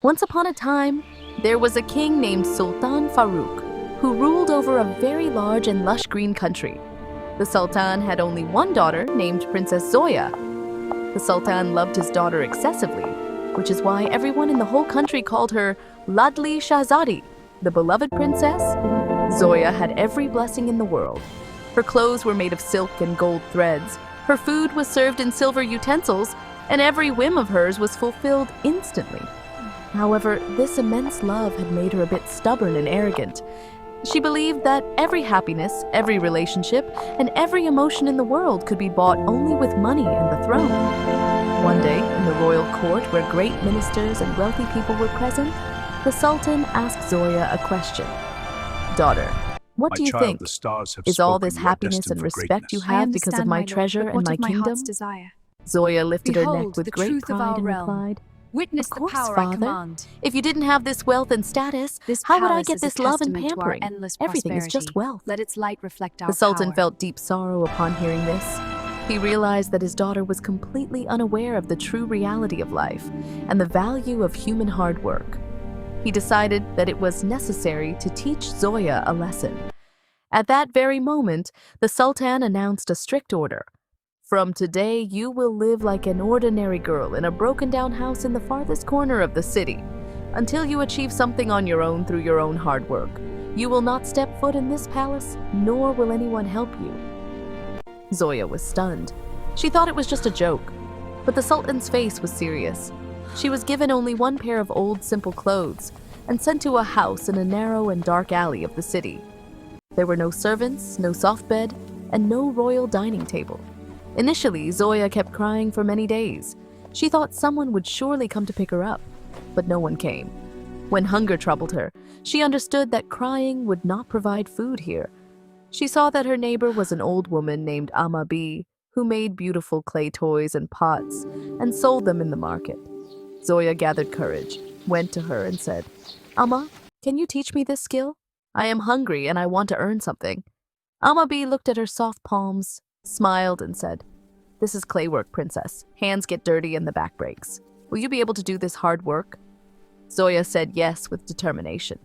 Once upon a time, there was a king named Sultan Farouk who ruled over a very large and lush green country. The Sultan had only one daughter named Princess Zoya. The Sultan loved his daughter excessively, which is why everyone in the whole country called her Ladli Shahzadi, the beloved princess. Zoya had every blessing in the world. Her clothes were made of silk and gold threads, her food was served in silver utensils, and every whim of hers was fulfilled instantly. However, this immense love had made her a bit stubborn and arrogant. She believed that every happiness, every relationship, and every emotion in the world could be bought only with money and the throne. One day, in the royal court where great ministers and wealthy people were present, the Sultan asked Zoya a question. "Daughter, what do you think? Is all this happiness and respect you have because of my treasure and my kingdom?" Zoya lifted her neck with great pride and replied, Witness "Of course, the power Father. I command. If you didn't have this wealth and status, This how would I palace get is a this love and testament to our pampering? endless Everything is just prosperity. wealth." Let its light reflect our The Sultan power. felt deep sorrow upon hearing this. He realized that his daughter was completely unaware of the true reality of life and the value of human hard work. He decided that it was necessary to teach Zoya a lesson. At that very moment, the Sultan announced a strict order. "From today, you will live like an ordinary girl in a broken-down house in the farthest corner of the city, until you achieve something on your own through your own hard work. You will not step foot in this palace, nor will anyone help you." Zoya was stunned. She thought it was just a joke, but the Sultan's face was serious. She was given only one pair of old, simple clothes and sent to a house in a narrow and dark alley of the city. There were no servants, no soft bed, and no royal dining table. Initially, Zoya kept crying for many days. She thought someone would surely come to pick her up, but no one came. When hunger troubled her, she understood that crying would not provide food here. She saw that her neighbor was an old woman named Amma B, who made beautiful clay toys and pots and sold them in the market. Zoya gathered courage, went to her and said, "Amma, can you teach me this skill? I am hungry and I want to earn something." Amma B looked at her soft palms, smiled and said, "This is clay work, princess. Hands get dirty and the back breaks. Will you be able to do this hard work?" Zoya said yes with determination.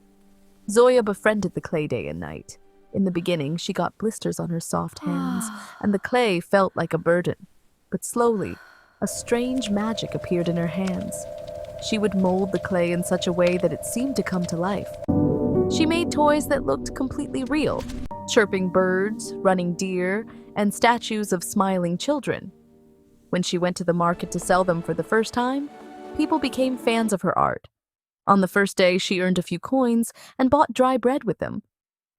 Zoya befriended the clay day and night. In the beginning, she got blisters on her soft hands, and the clay felt like a burden. But slowly, a strange magic appeared in her hands. She would mold the clay in such a way that it seemed to come to life. She made toys that looked completely real, chirping birds, running deer, and statues of smiling children. When she went to the market to sell them for the first time, people became fans of her art. On the first day, she earned a few coins and bought dry bread with them.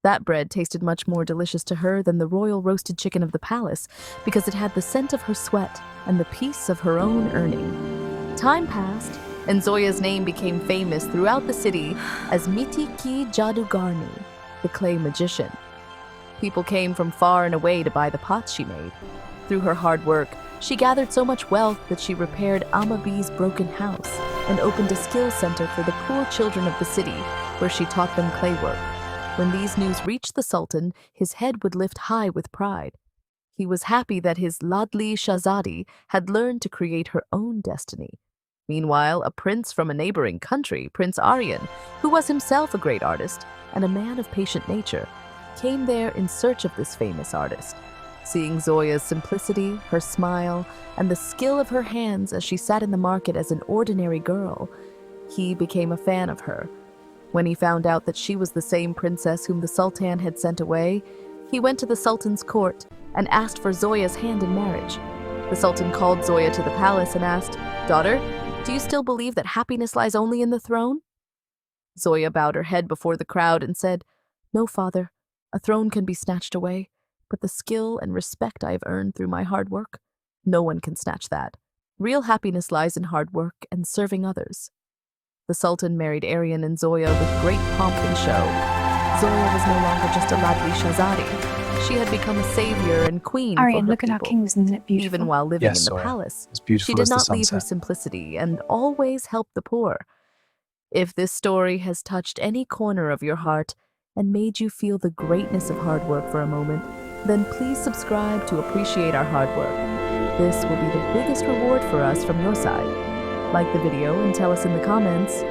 That bread tasted much more delicious to her than the royal roasted chicken of the palace because it had the scent of her sweat and the peace of her own earning. Time passed, and Zoya's name became famous throughout the city as Miti Ki Jadugarni, the clay magician. People came from far and away to buy the pots she made. Through her hard work, she gathered so much wealth that she repaired Amma B's broken house and opened a skills center for the poor children of the city, where she taught them clay work. When these news reached the Sultan, his head would lift high with pride. He was happy that his Ladli Shahzadi had learned to create her own destiny. Meanwhile, a prince from a neighboring country, Prince Aryan, who was himself a great artist and a man of patient nature, came there in search of this famous artist. Seeing Zoya's simplicity, her smile, and the skill of her hands as she sat in the market as an ordinary girl, he became a fan of her. When he found out that she was the same princess whom the Sultan had sent away, he went to the Sultan's court and asked for Zoya's hand in marriage. The Sultan called Zoya to the palace and asked, "Daughter, do you still believe that happiness lies only in the throne?" Zoya bowed her head before the crowd and said, "No, father. A throne can be snatched away, but the skill and respect I have earned through my hard work, no one can snatch that. Real happiness lies in hard work and serving others." The Sultan married Aryan and Zoya with great pomp and show. Zoya was no longer just a Ladli Shahzadi. She had become a savior and queen Aryan, for her look at our people. king, isn't it beautiful? Even while living Yes, in the Zoya. palace, As beautiful she did as the not leave her sunset. simplicity and always helped the poor. If this story has touched any corner of your heart and made you feel the greatness of hard work for a moment, then please subscribe to appreciate our hard work. This will be the biggest reward for us from your side. Like the video and tell us in the comments,